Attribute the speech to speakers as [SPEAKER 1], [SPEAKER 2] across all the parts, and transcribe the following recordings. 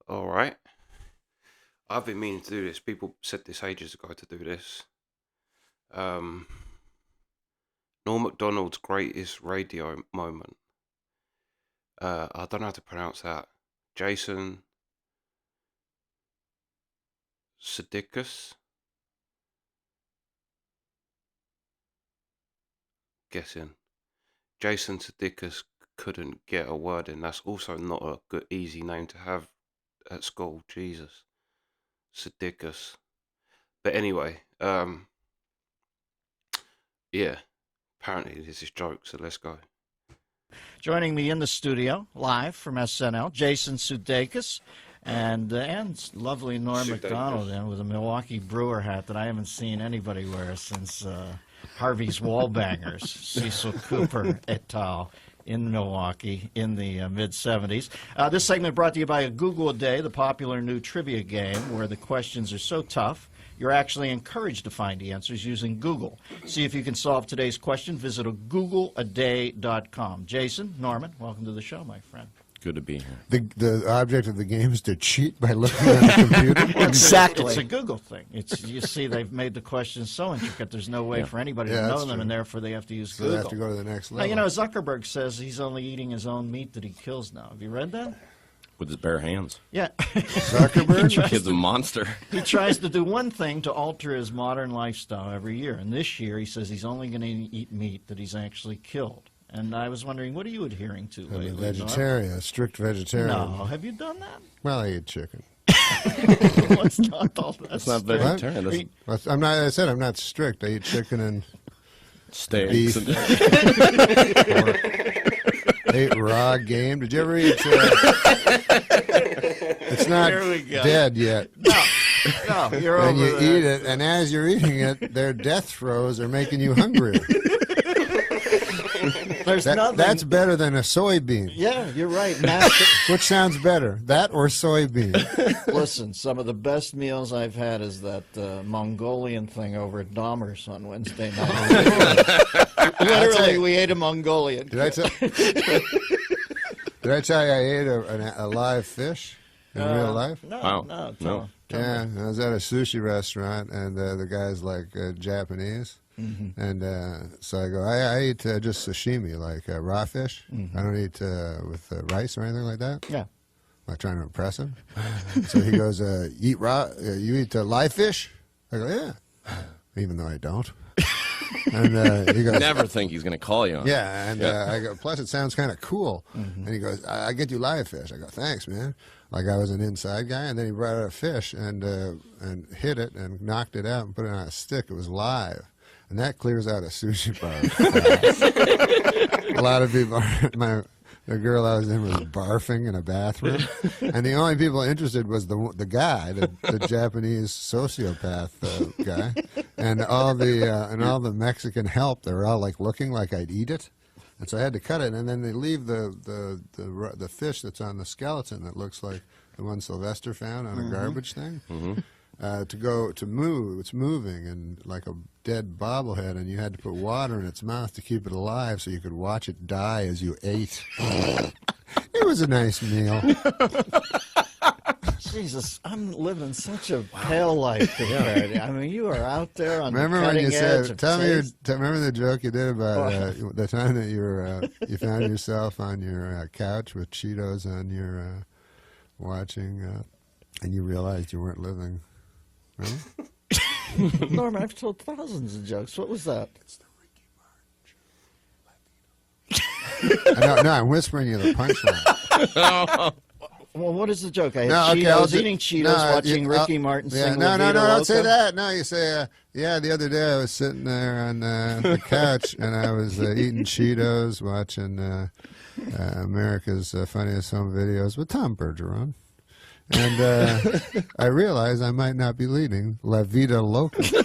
[SPEAKER 1] All right. I've been meaning to do this. People said this ages ago to do this. Um, Norm Macdonald's greatest radio moment. I don't know how to pronounce that. Jason Sudeikis, guessing. Jason Sudeikis couldn't get a word in. That's also not a good, easy name to have at school. Jesus, Sudeikis. But anyway, yeah. Apparently this is joke. So let's go.
[SPEAKER 2] Joining me in the studio, live from SNL, Jason Sudeikis, and lovely Norm Macdonald, and with a Milwaukee Brewer hat that I haven't seen anybody wear since Harvey's Wallbangers, Cecil Cooper et al. In Milwaukee in the mid-'70s. This segment brought to you by a Google a Day, the popular new trivia game where the questions are so tough you're actually encouraged to find answers using Google. See if you can solve today's question. Visit googleaday.com. Jason, Norman, welcome to the show, my friend.
[SPEAKER 3] Good to be here.
[SPEAKER 4] The object of the game is to cheat by looking at the computer?
[SPEAKER 2] Exactly. It's a Google thing. You see, they've made the questions so intricate, there's no way for anybody to know them,
[SPEAKER 4] true.
[SPEAKER 2] and therefore they have to use
[SPEAKER 4] So
[SPEAKER 2] Google.
[SPEAKER 4] they have to go to the next level.
[SPEAKER 2] Now, you know, Zuckerberg says he's only eating his own meat that he kills now. Have you read that?
[SPEAKER 3] With his bare hands.
[SPEAKER 2] Yeah.
[SPEAKER 4] Zuckerberg?
[SPEAKER 3] The kid's a monster.
[SPEAKER 2] He tries to do one thing to alter his modern lifestyle every year. And this year he says he's only going to eat meat that he's actually killed. And I was wondering, what are you adhering to lately?
[SPEAKER 4] I'm a vegetarian, a strict vegetarian.
[SPEAKER 2] No, have you done that?
[SPEAKER 4] Well, I eat chicken.
[SPEAKER 2] What's not all that?
[SPEAKER 3] That's not vegetarian. That's
[SPEAKER 4] I'm not. I said I'm not strict. I eat chicken and
[SPEAKER 3] steaks.
[SPEAKER 4] beef. I ate raw game. Did you ever eat? It's not dead yet.
[SPEAKER 2] No, you're over
[SPEAKER 4] and you
[SPEAKER 2] there.
[SPEAKER 4] eat it, and as you're eating it, their death throes are making you hungrier.
[SPEAKER 2] There's nothing.
[SPEAKER 4] That's better than a soybean.
[SPEAKER 2] Yeah, you're right.
[SPEAKER 4] Which sounds better, that or soybean?
[SPEAKER 2] Listen, some of the best meals I've had is that Mongolian thing over at Dahmer's on Wednesday night. Literally, we ate a Mongolian.
[SPEAKER 4] Did I tell you I ate a live fish in real life?
[SPEAKER 2] No,
[SPEAKER 3] Wow.
[SPEAKER 2] no.
[SPEAKER 4] Yeah, I was at a sushi restaurant, and the guy's like Japanese. Mm-hmm. And so I go, I eat just sashimi, like raw fish. Mm-hmm. I don't eat with rice or anything like that.
[SPEAKER 2] Yeah.
[SPEAKER 4] I'm not trying to impress him. So he goes, eat raw, you eat live fish? I go, yeah. Even though I don't. And he goes,
[SPEAKER 3] never think he's going to call you on.
[SPEAKER 4] yeah, and I go, plus it sounds kind of cool. Mm-hmm. And he goes, I get you live fish. I go, thanks, man. Like I was an inside guy, and then he brought out a fish and hit it and knocked it out and put it on a stick. It was live. And that clears out a sushi bar. A lot of people, the girl I was in was barfing in a bathroom. And the only people interested was the guy, the Japanese sociopath guy. And all the Mexican help, they were all like looking like I'd eat it. And so I had to cut it. And then they leave the fish that's on the skeleton that looks like the one Sylvester found on a garbage thing. Mm-hmm. To move. It's moving and like a dead bobblehead, and you had to put water in its mouth to keep it alive so you could watch it die as you ate. It was a nice meal.
[SPEAKER 2] Jesus, I'm living such a pale life compared. I mean, you are out there on
[SPEAKER 4] remember
[SPEAKER 2] the cutting
[SPEAKER 4] when you
[SPEAKER 2] edge
[SPEAKER 4] said,
[SPEAKER 2] of
[SPEAKER 4] remember the joke you did about the time that you found yourself on your couch with Cheetos on your watching, and you realized you weren't living. Really?
[SPEAKER 2] Norman, I've told thousands of jokes. What was that?
[SPEAKER 4] It's the Ricky Martin. No, I'm whispering you the punchline.
[SPEAKER 2] Well, what is the joke? I had
[SPEAKER 4] No, okay,
[SPEAKER 2] I was eating Cheetos, watching Ricky Martin sing.
[SPEAKER 4] No,
[SPEAKER 2] La Vida
[SPEAKER 4] don't say
[SPEAKER 2] Loca.
[SPEAKER 4] that. No, you say, the other day I was sitting there on the couch and I was eating Cheetos, watching America's Funniest Home Videos with Tom Bergeron. And I realized I might not be leading La Vida Loca. You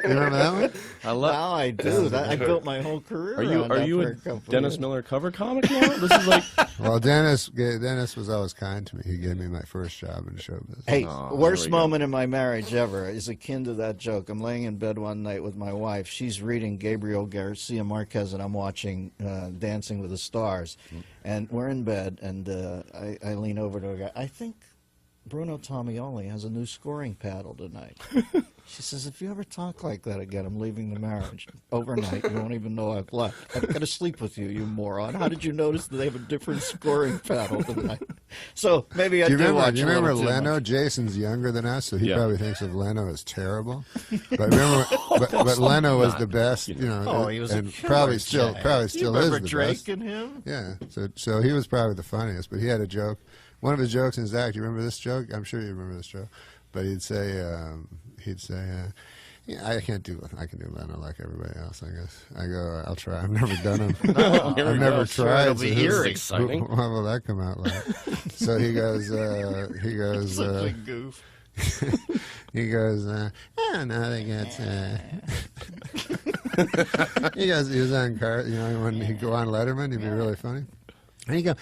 [SPEAKER 4] remember that one?
[SPEAKER 2] Now I do. I built my whole career.
[SPEAKER 3] Are you a Dennis Miller cover comic now? This is like.
[SPEAKER 4] Well, Dennis was always kind to me. He gave me my first job in show business.
[SPEAKER 2] Hey, worst moment in my marriage ever is akin to that joke. I'm laying in bed one night with my wife. She's reading Gabriel Garcia Marquez, and I'm watching Dancing with the Stars. And we're in bed, and I lean over to a guy. I think Bruno Tomioli has a new scoring paddle tonight. She says, if you ever talk like that again, I'm leaving the marriage. Overnight, you won't even know I've left. I've got to sleep with you, you moron. How did you notice that they have a different scoring paddle tonight? So maybe I do watch.
[SPEAKER 4] Do you remember Leno?
[SPEAKER 2] Much.
[SPEAKER 4] Jason's younger than us, so he probably thinks of Leno as terrible. But remember, but Leno was the best, you know.
[SPEAKER 2] Oh, he was
[SPEAKER 4] and
[SPEAKER 2] a killer,
[SPEAKER 4] probably still
[SPEAKER 2] Jay.
[SPEAKER 4] is
[SPEAKER 2] You
[SPEAKER 4] the
[SPEAKER 2] remember Drake
[SPEAKER 4] best.
[SPEAKER 2] and him?
[SPEAKER 4] Yeah, so he was probably the funniest. But he had a joke. One of his jokes in his act. You remember this joke? I'm sure you remember this joke. But he'd say. Yeah, I can do Leno like everybody else, I guess. I go, I'll try. I've never done him. I've never tried.
[SPEAKER 3] It'll be here exciting.
[SPEAKER 4] How will that come out like? So he goes,
[SPEAKER 2] Such a goof.
[SPEAKER 4] he goes, I don't know, they got, he was on car, you know, when he'd go on Letterman, he'd be really funny. And he'd go,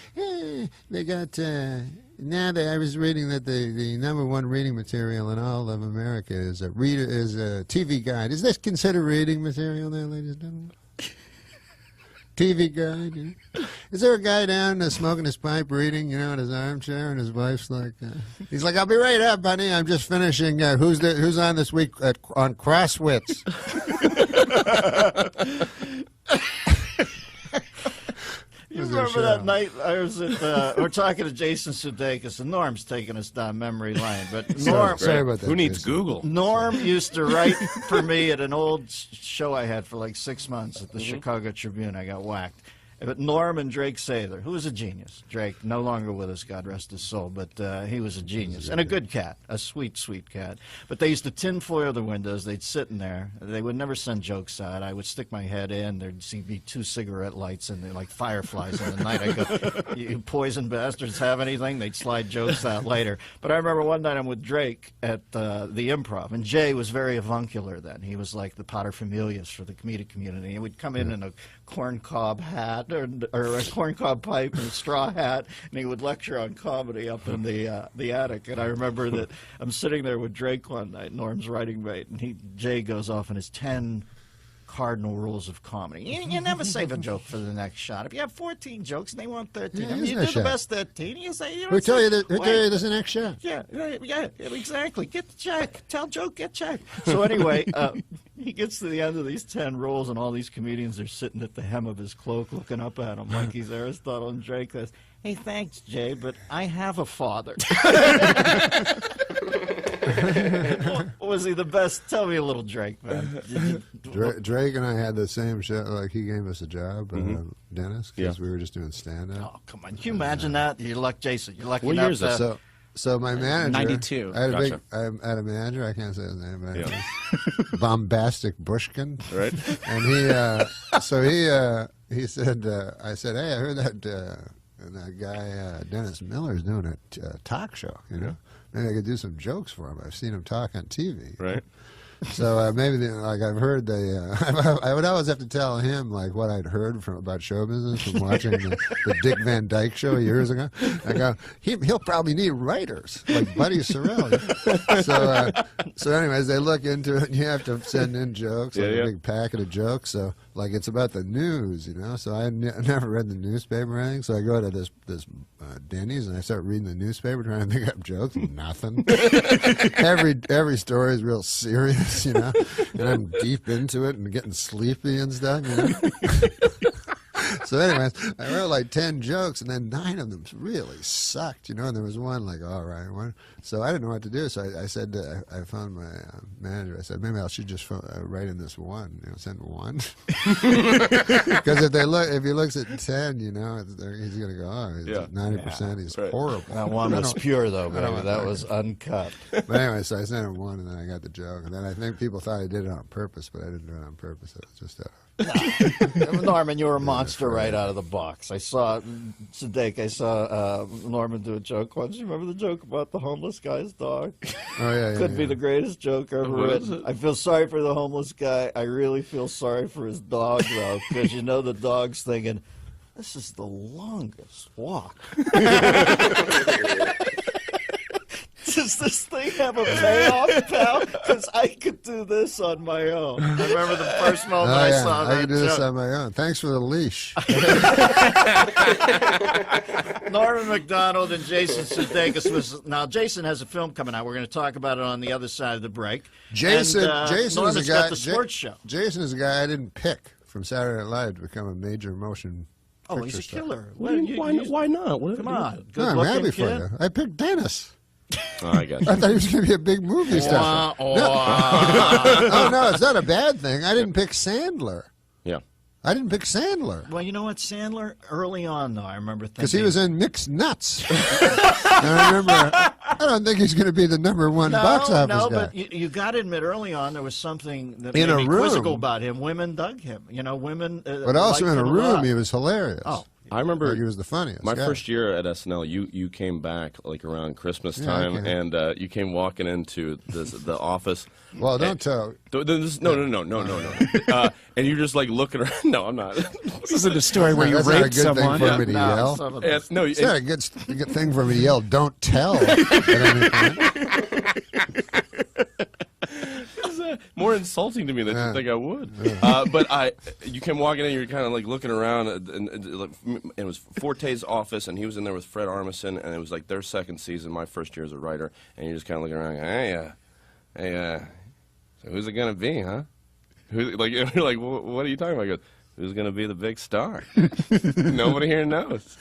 [SPEAKER 4] they got, I was reading that the number one reading material in all of America is a TV guide. Is this considered reading material there, ladies and gentlemen? TV guide. You know? Is there a guy down smoking his pipe, reading, you know, in his armchair, and his wife's like, he's like, I'll be right up, honey. I'm just finishing. Who's on this week on Crosswits?
[SPEAKER 2] You remember that night I was at, we're talking to Jason Sudeikis, and Norm's taking us down memory lane. But Norm,
[SPEAKER 4] sorry about that.
[SPEAKER 3] Who needs
[SPEAKER 4] Jason.
[SPEAKER 3] Google?
[SPEAKER 2] Norm used to write for me at an old show I had for like 6 months at the Chicago Tribune. I got whacked. But Norm and Drake Sather, who was a genius. Drake, no longer with us, God rest his soul, but he was a genius. And a good cat, a sweet, sweet cat. But they used to tinfoil the windows. They'd sit in there. They would never send jokes out. I would stick my head in. There'd be 2 cigarette lights in there, like fireflies in the night. I'd go, you poison bastards have anything? They'd slide jokes out later. But I remember one night I'm with Drake at the Improv, and Jay was very avuncular then. He was like the paterfamilias for the comedic community. He would come in a corncob hat or a corncob pipe and a straw hat, and he would lecture on comedy up in the attic. And I remember that I'm sitting there with Drake one night, Norm's writing mate, and Jay goes off on his 10 cardinal rules of comedy. You never save a joke for the next shot. If you have 14 jokes and they want 13,
[SPEAKER 4] Yeah,
[SPEAKER 2] you
[SPEAKER 4] no
[SPEAKER 2] do
[SPEAKER 4] shot.
[SPEAKER 2] the best 13. You say,
[SPEAKER 4] Who tell you there's an next shot?
[SPEAKER 2] Yeah, exactly. Get the check. Tell joke, get check. So anyway, he gets to the end of these 10 rules, and all these comedians are sitting at the hem of his cloak looking up at him like he's Aristotle, and Drake says, hey, thanks, Jay, but I have a father. Was he the best? Tell me a little Drake, man.
[SPEAKER 4] Drake and I had the same show. Like, he gave us a job, Dennis, because we were just doing stand-up.
[SPEAKER 2] Oh, come on. Can you imagine that? You're lucky, Jason. You're lucky
[SPEAKER 3] What
[SPEAKER 2] enough
[SPEAKER 3] year is this?
[SPEAKER 4] So my manager,
[SPEAKER 3] 92.
[SPEAKER 4] I had
[SPEAKER 3] Gotcha.
[SPEAKER 4] I had a manager. I can't say his name, but Bombastic Bushkin,
[SPEAKER 3] Right.
[SPEAKER 4] And he said, I said, hey, I heard that guy Dennis Miller's doing a talk show. You know, maybe I could do some jokes for him. I've seen him talk on TV.
[SPEAKER 3] Right.
[SPEAKER 4] So maybe I've heard I would always have to tell him like what I'd heard about show business from watching the Dick Van Dyke Show years ago. I go, he'll probably need writers like Buddy Sorrell. So anyways, they look into it, and you have to send in jokes, like a big packet of jokes. So like it's about the news, you know. So I never read the newspaper or anything. So I go to this Denny's and I start reading the newspaper trying to pick up jokes. Nothing. Every story is real serious, you know, and I'm deep into it and getting sleepy and stuff, you know. So anyways, I wrote like 10 jokes, and then 9 of them really sucked, you know, and there was one like, all right, one. So I didn't know what to do. So I said, I phoned my manager. I said, maybe I should just write in this one, you know, send one. Because if he looks at 10, you know, he's going to go, oh, 90% he's horrible.
[SPEAKER 2] That one was pure, though, baby. That was uncut.
[SPEAKER 4] But anyway, so I sent him one, and then I got the joke. And then I think people thought I did it on purpose, but I didn't do it on purpose. It was just
[SPEAKER 2] Norman, you were a monster right out of the box. I saw Norman do a joke once. You remember the joke about the homeless guy's dog?
[SPEAKER 4] Oh, yeah.
[SPEAKER 2] Could be the greatest joke ever written. I feel sorry for the homeless guy. I really feel sorry for his dog, though, because you know the dog's thinking, this is the longest walk. Does this thing have a payoff, pal? Because I could do this on my own. I remember the first moment I saw that
[SPEAKER 4] I can do this
[SPEAKER 2] joke.
[SPEAKER 4] on my own. Thanks for the leash.
[SPEAKER 2] Norman Macdonald and Jason Sudeikis was. Now, Jason has a film coming out. We're going to talk about it on the other side of the break.
[SPEAKER 4] Jason,
[SPEAKER 2] and,
[SPEAKER 4] Jason
[SPEAKER 2] Norman's
[SPEAKER 4] is a guy.
[SPEAKER 2] got the sports show.
[SPEAKER 4] Jason is a guy I didn't pick from Saturday Night Live to become a major motion.
[SPEAKER 2] Oh, he's a
[SPEAKER 4] picture star.
[SPEAKER 2] killer.
[SPEAKER 3] Why not?
[SPEAKER 2] Come on.
[SPEAKER 4] No, I'm happy for you. I picked Dennis.
[SPEAKER 3] Oh, I got you.
[SPEAKER 4] I thought he was going to be a big movie star. Oh, no, it's not a bad thing. I didn't pick Sandler.
[SPEAKER 3] Yeah.
[SPEAKER 4] I didn't pick Sandler.
[SPEAKER 2] Well, you know what, Sandler, early on, though, I remember thinking.
[SPEAKER 4] Because he was in Mixed Nuts. And I remember, I don't think he's going to be the #1 box office
[SPEAKER 2] No,
[SPEAKER 4] guy.
[SPEAKER 2] but you got to admit, early on, there was something that
[SPEAKER 4] In
[SPEAKER 2] made
[SPEAKER 4] a
[SPEAKER 2] me
[SPEAKER 4] room.
[SPEAKER 2] quizzical about him. Women dug him. You know, women.
[SPEAKER 4] But also
[SPEAKER 2] liked
[SPEAKER 4] in a
[SPEAKER 2] him
[SPEAKER 4] room,
[SPEAKER 2] lot.
[SPEAKER 4] he was hilarious.
[SPEAKER 2] Oh.
[SPEAKER 3] I remember
[SPEAKER 4] Like he was the funniest
[SPEAKER 3] my
[SPEAKER 4] guy.
[SPEAKER 3] first year at SNL. You came back like around Christmas
[SPEAKER 4] Yeah,
[SPEAKER 3] time,
[SPEAKER 4] okay.
[SPEAKER 3] and you came walking into the office.
[SPEAKER 4] Well, don't tell.
[SPEAKER 3] No. And you're just like looking around. No, I'm not.
[SPEAKER 5] This isn't a story where you
[SPEAKER 4] That's not a
[SPEAKER 5] raped
[SPEAKER 4] good
[SPEAKER 5] someone.
[SPEAKER 4] thing for me to
[SPEAKER 2] No,
[SPEAKER 4] yell.
[SPEAKER 2] some of
[SPEAKER 3] And,
[SPEAKER 2] this.
[SPEAKER 3] no,
[SPEAKER 4] It's not a good thing for me to yell, don't tell. At any point.
[SPEAKER 3] more insulting to me than you think I would. But you came walking in, you're kind of like looking around, and it was Forte's office, and he was in there with Fred Armisen, and it was like their second season, my first year as a writer, and you're just kind of looking around, so who's it gonna be, huh? You're like, what are you talking about? He goes, who's gonna be the big star? Nobody here knows.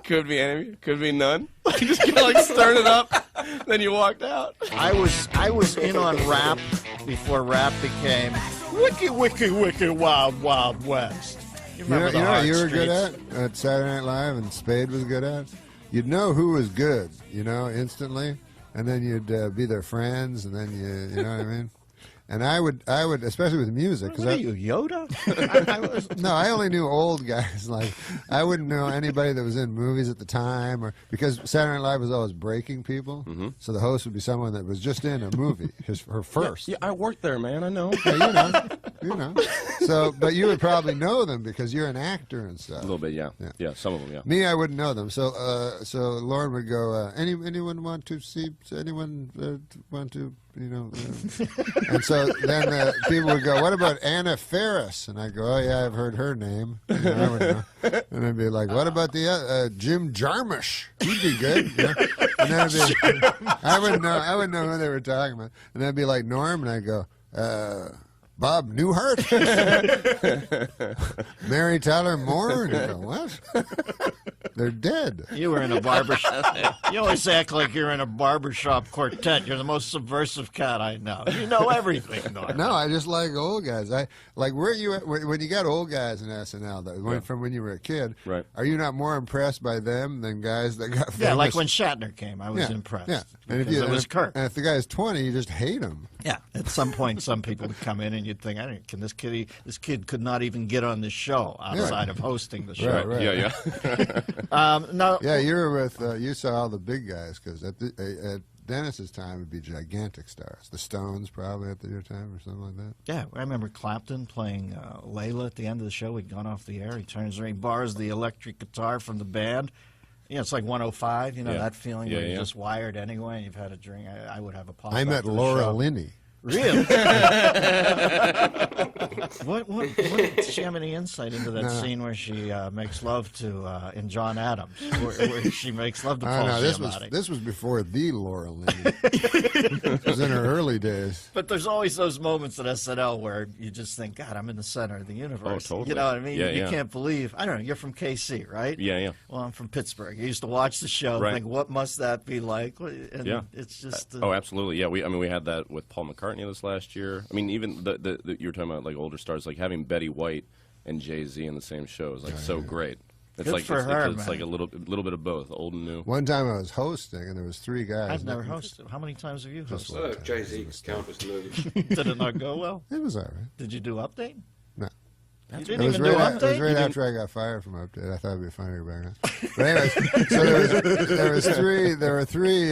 [SPEAKER 3] Could be any, could be none. You just kind of like stirring it up. Then you walked out.
[SPEAKER 2] I was in on rap before rap became wiki wild wild west. You remember the
[SPEAKER 4] know what
[SPEAKER 2] hard
[SPEAKER 4] you were good
[SPEAKER 2] streets?
[SPEAKER 4] at Saturday Night Live and Spade was good at? You'd know who was good, instantly, and then you'd be their friends, and then you know what I mean? And I would, especially with music,
[SPEAKER 2] What are you, Yoda?
[SPEAKER 4] no, I only knew old guys. Like, I wouldn't know anybody that was in movies at the time, or because Saturday Night Live was always breaking people.
[SPEAKER 3] Mm-hmm.
[SPEAKER 4] So the host would be someone that was just in a movie, her first.
[SPEAKER 3] Yeah, I worked there, man. I know.
[SPEAKER 4] Yeah, you know. So, but you would probably know them because you're an actor and stuff.
[SPEAKER 3] A little bit, yeah. Yeah, some of them, yeah.
[SPEAKER 4] Me, I wouldn't know them. So, Lauren would go. Anyone want to see? Anyone want to? And so then people would go, what about Anna Faris? And I go, oh, yeah, I've heard her name. And I would know. And I'd be like, what about the Jim Jarmusch? He'd be good. And then I wouldn't know who they were talking about. And then I'd be like, Norm, and I'd go, Bob Newhart? Mary Tyler Moore? And you go, what? They're dead.
[SPEAKER 2] You were in a barbershop. You always act like you're in a barbershop quartet. You're the most subversive cat I know. You know everything, Norm.
[SPEAKER 4] No, I just like old guys. Where you at, when you got old guys in SNL, though, from when you were a kid,
[SPEAKER 3] right?
[SPEAKER 4] Are you not more impressed by them than guys that got famous?
[SPEAKER 2] Yeah, like when Shatner came, I was impressed.
[SPEAKER 4] Yeah,
[SPEAKER 2] and it was Kirk.
[SPEAKER 4] And if the guy's 20, you just hate him.
[SPEAKER 2] Yeah, at some point, some people would come in and you'd think, can this kid could not even get on this show outside of hosting the show.
[SPEAKER 4] Right.
[SPEAKER 3] Yeah.
[SPEAKER 2] No.
[SPEAKER 4] Yeah, you were with you saw all the big guys because at Dennis's time it'd be gigantic stars. The Stones probably at your time or something like that.
[SPEAKER 2] Yeah, I remember Clapton playing Layla at the end of the show. We'd gone off the air. He turns around, he borrows the electric guitar from the band. It's like 105. That feeling when you're just wired anyway and you've had a drink. I would have a pop.
[SPEAKER 4] I met Laura Linney.
[SPEAKER 2] Really? What did she have any insight into that scene where she makes love to in John Adams, where she makes love to Paul Giamatti?
[SPEAKER 4] This was before the Laura Linney. It was in her early days.
[SPEAKER 2] But there's always those moments at SNL where you just think, God, I'm in the center of the universe.
[SPEAKER 3] Oh, totally.
[SPEAKER 2] You know what I mean?
[SPEAKER 3] Yeah,
[SPEAKER 2] you can't believe. I don't know. You're from KC, right?
[SPEAKER 3] Yeah.
[SPEAKER 2] Well, I'm from Pittsburgh. I used to watch the show and think, what must that be like? And it's just.
[SPEAKER 3] Oh, absolutely. Yeah. We had that with Paul McCartney this last year. I mean, even the you were talking about like older stars, like having Betty White and Jay-Z in the same show is like so great. It's
[SPEAKER 2] Good
[SPEAKER 3] like
[SPEAKER 2] for her,
[SPEAKER 3] it's like a little bit of both, old and new.
[SPEAKER 4] One time I was hosting, and there was 3 guys.
[SPEAKER 2] I've never hosted. How many times have you hosted?
[SPEAKER 1] Jay-Z count as new.
[SPEAKER 2] Did it not go well?
[SPEAKER 4] It was all right.
[SPEAKER 2] Did you do Update?
[SPEAKER 4] No.
[SPEAKER 2] You
[SPEAKER 4] It
[SPEAKER 2] didn't
[SPEAKER 4] was
[SPEAKER 2] even do
[SPEAKER 4] right,
[SPEAKER 2] Update?
[SPEAKER 4] it was right after I got fired from Update. I thought it'd be funny to bring it. But anyways, so there were three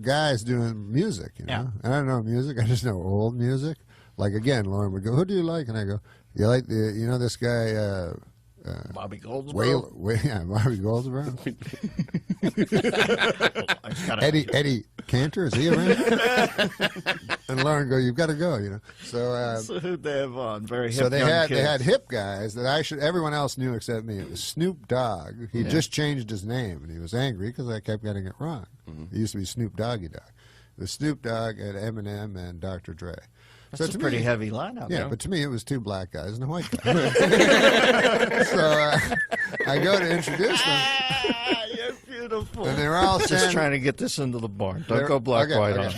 [SPEAKER 4] guys doing music,
[SPEAKER 2] Yeah.
[SPEAKER 4] And I don't know music. I just know old music. Like again, Lauren would go, "Who do you like?" And I go, "You like this guy."
[SPEAKER 2] Bobby Goldsboro.
[SPEAKER 4] Yeah, Bobby Goldsboro.
[SPEAKER 2] I just gotta-
[SPEAKER 4] Eddie Cantor? Is he around? And Lauren go, you've got to go, you know.
[SPEAKER 2] So who'd they have on? Very hip
[SPEAKER 4] So they
[SPEAKER 2] young
[SPEAKER 4] had
[SPEAKER 2] kids.
[SPEAKER 4] they had hip guys that everyone else knew except me. It was Snoop Dogg. He just changed his name, and he was angry because I kept getting it wrong. It used to be Snoop Doggy Dogg. It was Snoop Dogg and Eminem and Dr. Dre.
[SPEAKER 2] That's a pretty heavy lineup.
[SPEAKER 4] Yeah, but to me it was two black guys and a white guy. So I go to introduce them.
[SPEAKER 2] You're beautiful.
[SPEAKER 4] And they were all
[SPEAKER 2] Just
[SPEAKER 4] standing.
[SPEAKER 2] trying to get this into the barn. Don't go black white on.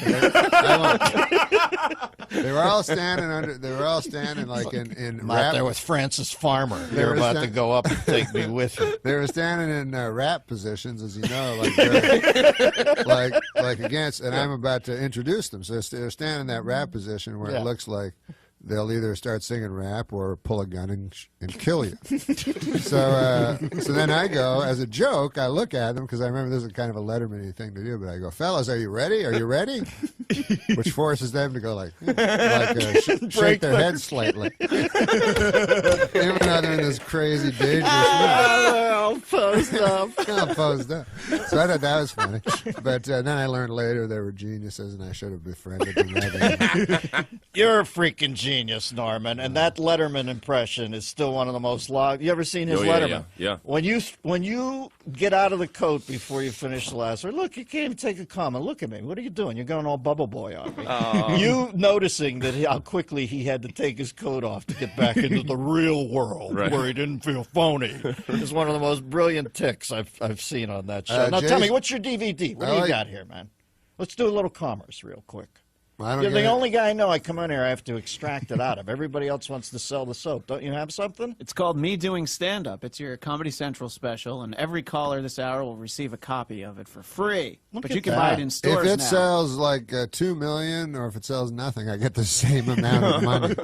[SPEAKER 4] They were all standing under. They were all standing like in
[SPEAKER 2] I'm
[SPEAKER 4] rap.
[SPEAKER 2] out there with Francis Farmer. They're about to go up and take me with you.
[SPEAKER 4] They were standing in rap positions, as you know, like against. And I'm about to introduce them, so they're standing in that rap position where it looks like they'll either start singing rap or pull a gun and kill you. So then I go, as a joke, I look at them, because I remember this is kind of a Letterman-y thing to do, but I go, fellas, are you ready? Are you ready? Which forces them to go shake their heads slightly. Even though they're in this crazy, dangerous
[SPEAKER 2] I'll post up.
[SPEAKER 4] all posed up. So I thought that was funny. But then I learned later they were geniuses, and I should have befriended them rather than...
[SPEAKER 2] You're a freaking genius, Norman, and that Letterman impression is still one of the most logged. You ever seen his Letterman?
[SPEAKER 3] Yeah.
[SPEAKER 2] When you get out of the coat before you finish the last word, look, you can't even take a comment. Look at me. What are you doing? You're going all Bubble Boy on me. You noticing that how quickly he had to take his coat off to get back into the real world where he didn't feel phony is one of the most brilliant ticks I've seen on that show. Now tell me, what's your DVD? What do you got here, man? Let's do a little commerce real quick. You're the only guy I know. I come on here, I have to extract it out of. Everybody else wants to sell the soap. Don't you have something?
[SPEAKER 5] It's called Me Doing Stand-Up. It's your Comedy Central special, and every caller this hour will receive a copy of it for free. But you can buy it in stores
[SPEAKER 4] If it
[SPEAKER 5] now.
[SPEAKER 4] sells like $2 million, or if it sells nothing, I get the same amount of money.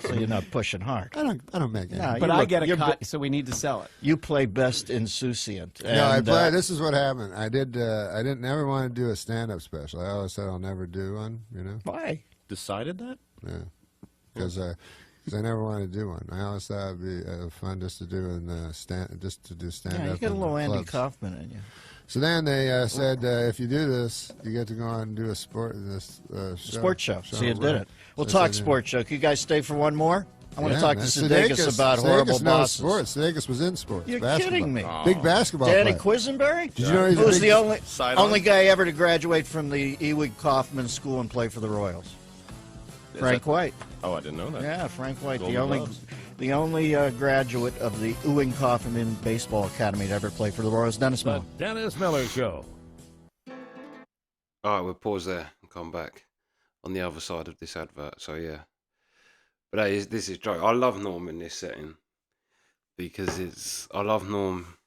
[SPEAKER 2] So you're not pushing hard.
[SPEAKER 4] I don't make it.
[SPEAKER 2] No,
[SPEAKER 5] But I get a cut, so we need to sell it.
[SPEAKER 2] You play best insouciant.
[SPEAKER 4] No, I play. This is what happened. I didn't never want to do a stand-up special. I always said I'll never do one. You know.
[SPEAKER 2] Why?
[SPEAKER 3] Decided that?
[SPEAKER 4] Yeah, because I never wanted to do one. I always thought it'd be fun just to do stand-up.
[SPEAKER 2] Yeah, you got a little
[SPEAKER 4] in
[SPEAKER 2] Andy
[SPEAKER 4] clubs.
[SPEAKER 2] Kaufman in you.
[SPEAKER 4] So then they said, if you do this, you get to go on and do a sports show.
[SPEAKER 2] So you did it. We'll talk sports show. Can you guys stay for one more? I want to talk to Sudeikis about horrible
[SPEAKER 4] knows
[SPEAKER 2] bosses.
[SPEAKER 4] Sports. Sudeikis was in sports.
[SPEAKER 2] You're
[SPEAKER 4] basketball.
[SPEAKER 2] kidding me.
[SPEAKER 4] Big basketball
[SPEAKER 2] Danny
[SPEAKER 4] player.
[SPEAKER 2] Quisenberry?
[SPEAKER 4] Did you know he's
[SPEAKER 2] Who was
[SPEAKER 4] a big
[SPEAKER 2] the only guy ever to graduate from the Ewing Kaufman School and play for the Royals? Frank White.
[SPEAKER 3] Oh, I didn't know that.
[SPEAKER 2] Yeah, Frank White,
[SPEAKER 3] Golden
[SPEAKER 2] the only graduate of the Ewing Kaufman Baseball Academy to ever play for the Royals. Dennis Miller.
[SPEAKER 6] The Dennis Miller Show.
[SPEAKER 1] All right, we'll pause there and come back on the other side of this advert. So yeah, but this is joke. I love Norm in this setting because I love Norm.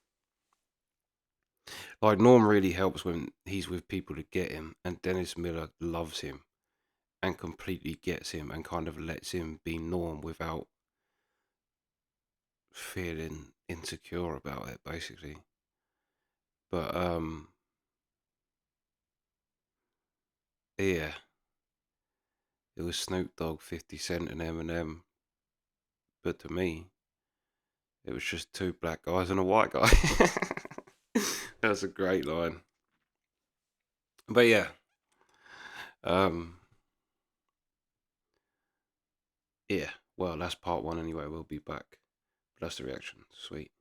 [SPEAKER 1] Like Norm really helps when he's with people that get him, and Dennis Miller loves him and completely gets him and kind of lets him be Norm without feeling insecure about it, basically. But yeah, it was Snoop Dogg, 50 Cent, and Eminem. But to me, it was just two black guys and a white guy. That's a great line. But yeah, yeah. Well, that's part one anyway. We'll be back. But that's the reaction. Sweet.